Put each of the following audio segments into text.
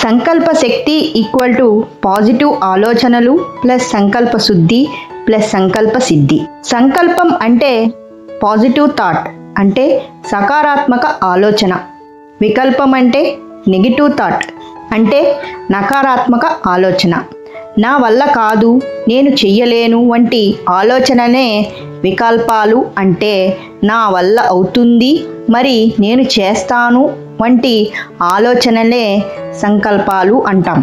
సంకల్ప శక్తి equal to positive ఆలోచనలు plus సంకల్ప శుద్ధి ప్లస్ సంకల్ప సిద్ధి. సంకల్పం అంటే పాజిటివ్ థాట్, అంటే సకారాత్మక ఆలోచన. వికల్పం అంటే నెగిటివ్ థాట్, అంటే నకారాత్మక ఆలోచన. నా వల్ల కాదు, నేను చెయ్యలేను వంటి ఆలోచననే వికల్పాలు. అంటే నా వల్ల అవుతుంది, మరి నేను చేస్తాను వంటి ఆలోచనలే సంకల్పాలు అంటాం.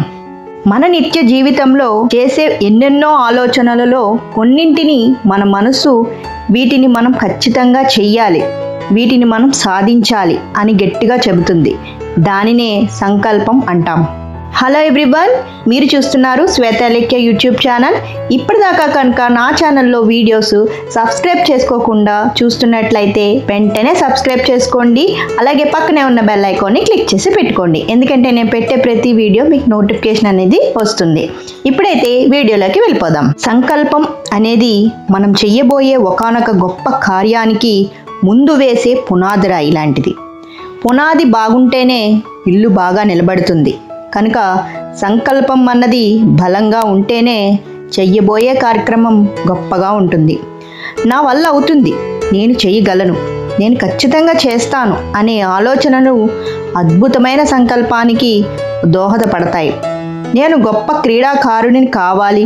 మన నిత్య జీవితంలో చేసే ఎన్నెన్నో ఆలోచనలలో కొన్నింటిని మన మనసు వీటిని మనం ఖచ్చితంగా చెయ్యాలి, వీటిని మనం సాధించాలి అని గట్టిగా చెబుతుంది. దానినే సంకల్పం అంటాం. హలో ఎవ్రీవన్, మీరు చూస్తున్నారు శ్వేతాలేఖ్య యూట్యూబ్ ఛానల్. ఇప్పటిదాకా కనుక నా ఛానల్లో వీడియోస్ సబ్స్క్రైబ్ చేసుకోకుండా చూస్తున్నట్లయితే వెంటనే సబ్స్క్రైబ్ చేసుకోండి. అలాగే పక్కనే ఉన్న బెల్ ఐకాన్ని క్లిక్ చేసి పెట్టుకోండి, ఎందుకంటే నేను పెట్టే ప్రతి వీడియో మీకు నోటిఫికేషన్ అనేది వస్తుంది. ఇప్పుడైతే వీడియోలోకి వెళ్ళిపోదాం. సంకల్పం అనేది మనం చెయ్యబోయే ఒకానొక గొప్ప కార్యానికి ముందు వేసే పునాది రాయి లాంటిది. పునాది బాగుంటేనే ఇల్లు బాగా నిలబడుతుంది. కనుక సంకల్పం అన్నది బలంగా ఉంటేనే చెయ్యబోయే కార్యక్రమం గొప్పగా ఉంటుంది. నా వల్ల అవుతుంది, నేను చెయ్యగలను, నేను ఖచ్చితంగా చేస్తాను అనే ఆలోచనలు అద్భుతమైన సంకల్పానికి దోహదపడతాయి. నేను గొప్ప క్రీడాకారుడిని కావాలి,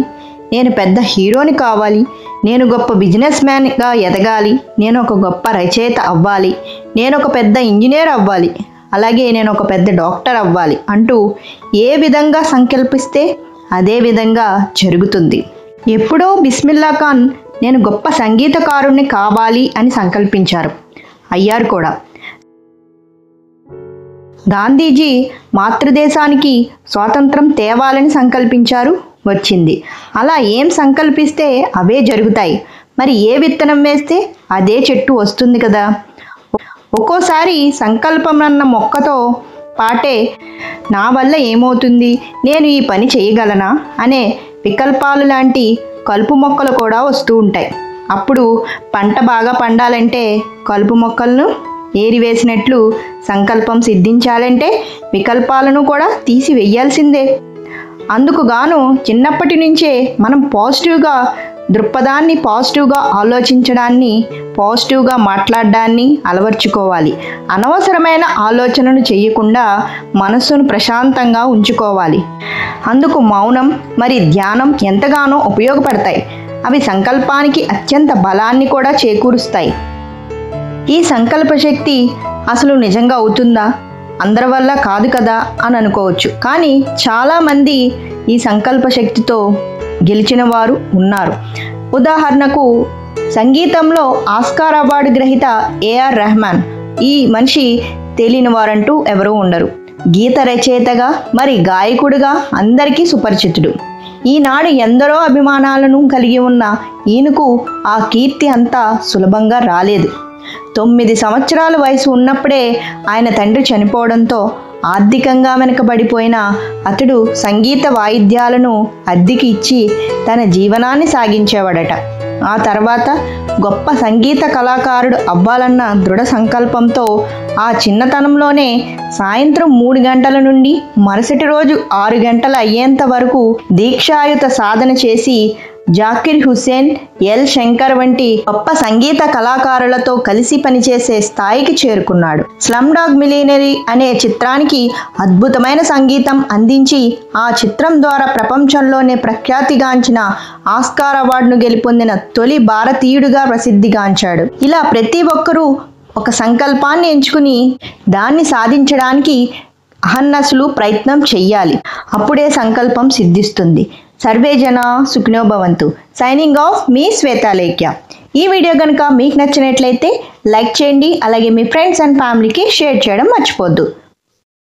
నేను పెద్ద హీరోని కావాలి, నేను గొప్ప బిజినెస్ మ్యాన్గా ఎదగాలి, నేను ఒక గొప్ప రచయిత అవ్వాలి, నేను ఒక పెద్ద ఇంజనీర్ అవ్వాలి, అలాగే నేను ఒక పెద్ద డాక్టర్ అవ్వాలి అంటూ ఏ విధంగా సంకల్పిస్తే అదే విధంగా జరుగుతుంది. ఎప్పుడో బిస్మిల్లా ఖాన్ నేను గొప్ప సంగీతకారుణ్ణి కావాలి అని సంకల్పించారు, అయ్యారు కూడా. గాంధీజీ మాతృదేశానికి స్వాతంత్రం తేవాలని సంకల్పించారు, వచ్చింది. అలా ఏం సంకల్పిస్తే అవే జరుగుతాయి. మరి ఏ విత్తనం వేస్తే అదే చెట్టు వస్తుంది కదా. ఒక్కోసారి సంకల్పం అన్న మొక్కతో పాటే నా వల్ల ఏమవుతుంది, నేను ఈ పని చేయగలనా అనే వికల్పాలు లాంటి కలుపు మొక్కలు కూడా వస్తూ ఉంటాయి. అప్పుడు పంట బాగా పండాలంటే కలుపు మొక్కలను ఏరివేసినట్లు సంకల్పం సిద్ధించాలంటే వికల్పాలను కూడా తీసివేయాల్సిందే. అందుకు గాను చిన్నప్పటి నుంచే మనం పాజిటివ్గా దృక్పథాన్ని, పాజిటివ్గా ఆలోచించడాన్ని, పాజిటివ్గా మాట్లాడడాన్ని అలవర్చుకోవాలి. అనవసరమైన ఆలోచనలు చేయకుండా మనస్సును ప్రశాంతంగా ఉంచుకోవాలి. అందుకు మౌనం మరి ధ్యానం ఎంతగానో ఉపయోగపడతాయి. అవి సంకల్పానికి అత్యంత బలాన్ని కూడా చేకూరుస్తాయి. ఈ సంకల్ప శక్తి అసలు నిజంగా అవుతుందా, అందరి వల్ల కాదు కదా అని అనుకోవచ్చు. కానీ చాలామంది ఈ సంకల్ప శక్తితో గెలిచిన వారు ఉన్నారు. ఉదాహరణకు సంగీతంలో ఆస్కార్ అవార్డు గ్రహీత ఏఆర్ రెహమాన్. ఈ మనిషి తెలియని వారంటూ ఎవరూ ఉండరు. గీత రచయితగా మరి గాయకుడిగా అందరికీ సుపరిచితుడు. ఈనాడు ఎందరో అభిమానాలను కలిగి ఉన్న ఈయనకు ఆ కీర్తి అంతా సులభంగా రాలేదు. 9 సంవత్సరాల వయసు ఉన్నప్పుడే ఆయన తండ్రి చనిపోవడంతో ఆర్థికంగా వెనుకబడిపోయిన అతడు సంగీత వాయిద్యాలను అద్దెకి ఇచ్చి తన జీవనాన్ని సాగించేవాడట. ఆ తర్వాత గొప్ప సంగీత కళాకారుడు అవ్వాలన్న దృఢ సంకల్పంతో ఆ చిన్నతనంలోనే సాయంత్రం 3 గంటల నుండి మరుసటి రోజు 6 గంటలు అయ్యేంత వరకు దీక్షాయుత సాధన చేసి జాకిర్ హుస్సేన్, ఎల్ శంకర్ వంటి గొప్ప సంగీత కళాకారులతో కలిసి పనిచేసే స్థాయికి చేరుకున్నాడు. స్లమ్ డాగ్ మిలియనరీ అనే చిత్రానికి అద్భుతమైన సంగీతం అందించి ఆ చిత్రం ద్వారా ప్రపంచంలోనే ప్రఖ్యాతిగాంచిన ఆస్కార్ అవార్డును గెలుపొందిన తొలి భారతీయుడిగా ప్రసిద్ధిగాంచాడు. ఇలా ప్రతి ఒక్కరూ ఒక సంకల్పాన్ని ఎంచుకుని దాన్ని సాధించడానికి అహర్నిశలు ప్రయత్నం చెయ్యాలి. అప్పుడే సంకల్పం సిద్ధిస్తుంది. సర్వే జన సుఖినో భవంతు. సైనింగ్ ఆఫ్, మీ శ్వేతాలేఖ్య. ఈ వీడియో కనుక మీకు నచ్చినట్లయితే లైక్ చేయండి, అలాగే మీ ఫ్రెండ్స్ అండ్ ఫ్యామిలీకి షేర్ చేయడం మర్చిపోవద్దు.